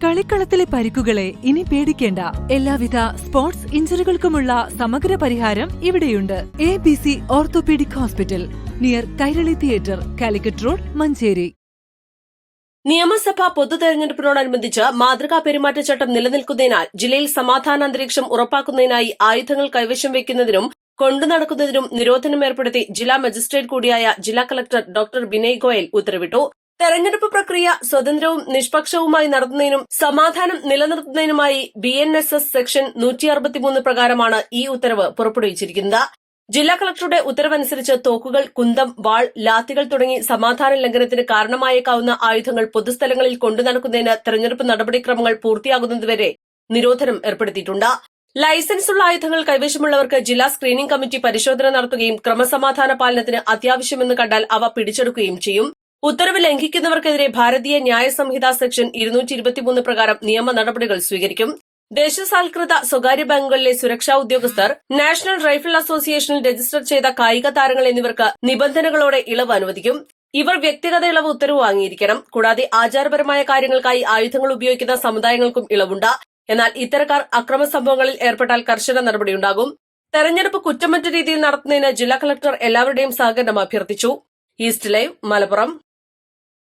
കളിക്കളത്തിലെ പരിക്കുകളെ ഇനി പേടിക്കേണ്ട. എല്ലാവിധ സ്പോർട്സ് ഇഞ്ചുറികൾക്കുമുള്ള സമഗ്ര പരിഹാരം ഇവിടെയുണ്ട്. ABC orthopaedic hospital, near Kairali theatre, Calicut road, Manjeri. നിയമസഭാ പൊതുതെരഞ്ഞെടുപ്പിനോടനുബന്ധിച്ച് മാതൃകാ പെരുമാറ്റച്ചട്ടം നിലനിൽക്കുന്നതിനാൽ ജില്ലയിൽ സമാധാന അന്തരീക്ഷം ഉറപ്പാക്കുന്നതിനായി ആയുധങ്ങൾ കൈവശം വയ്ക്കുന്നതിനും കൊണ്ടുനടക്കുന്നതിനും നിരോധനം ഏർപ്പെടുത്തി ജില്ലാ മജിസ്ട്രേറ്റ് കൂടിയായ ജില്ലാ കളക്ടർ ഡോക്ടർ വിനയ് ഗോയൽ ഉത്തരവിട്ടു. തെരഞ്ഞെടുപ്പ് പ്രക്രിയ സ്വതന്ത്രവും നിഷ്പക്ഷവുമായി നടത്തുന്നതിനും സമാധാനം നിലനിർത്തുന്നതിനുമായി BNSS സെക്ഷൻ 163 പ്രകാരമാണ് ഈ ഉത്തരവ് പുറപ്പെടുവിച്ചിരിക്കുന്നത്. ജില്ലാ കളക്ടറുടെ ഉത്തരവനുസരിച്ച് തോക്കുകൾ, കുന്തം, വാൾ, ലാത്തികൾ തുടങ്ങി സമാധാന ലംഘനത്തിന് കാരണമായേക്കാവുന്ന ആയുധങ്ങൾ പൊതുസ്ഥലങ്ങളിൽ കൊണ്ടുനടക്കുന്നതിന് തെരഞ്ഞെടുപ്പ് നടപടിക്രമങ്ങൾ പൂർത്തിയാകുന്നതുവരെ നിരോധനം ഏർപ്പെടുത്തിയിട്ടുണ്ട്. ലൈസൻസുള്ള ആയുധങ്ങൾ കൈവശമുള്ളവർക്ക് ജില്ലാ സ്ക്രീനിംഗ് കമ്മിറ്റി പരിശോധന നടത്തുകയും ക്രമസമാധാന പാലനത്തിന് അത്യാവശ്യമെന്ന് കണ്ടാൽ അവ പിടിച്ചെടുക്കുകയും ചെയ്യും. ഉത്തരവ് ലംഘിക്കുന്നവർക്കെതിരെ ഭാരതീയ ന്യായ സംഹിത സെക്ഷൻ 223 പ്രകാരം നിയമ നടപടികൾ സ്വീകരിക്കും. ദേശസാൽകൃത സ്വകാര്യ ബാങ്കുകളിലെ സുരക്ഷാ ഉദ്യോഗസ്ഥർ, നാഷണൽ റൈഫിൾ അസോസിയേഷനിൽ രജിസ്റ്റർ ചെയ്ത കായിക താരങ്ങൾ എന്നിവർക്ക് നിബന്ധനകളോടെ ഇളവ് അനുവദിക്കും. ഇവർ വ്യക്തിഗത ഇളവ് ഉത്തരവ് വാങ്ങിയിരിക്കണം. കൂടാതെ ആചാരപരമായ കാര്യങ്ങൾക്കായി ആയുധങ്ങൾ ഉപയോഗിക്കുന്ന സമുദായങ്ങൾക്കും ഇളവുണ്ട്. എന്നാൽ ഇത്തരക്കാർ അക്രമ സംഭവങ്ങളിൽ ഏർപ്പെട്ടാൽ കർശന നടപടിയുണ്ടാകും. തെരഞ്ഞെടുപ്പ് കുറ്റമറ്റ രീതിയിൽ നടത്തുന്നതിന് ജില്ലാ കളക്ടർ എല്ലാവരുടെയും സഹകരണം അഭ്യർത്ഥിച്ചു. East live, Malappuram.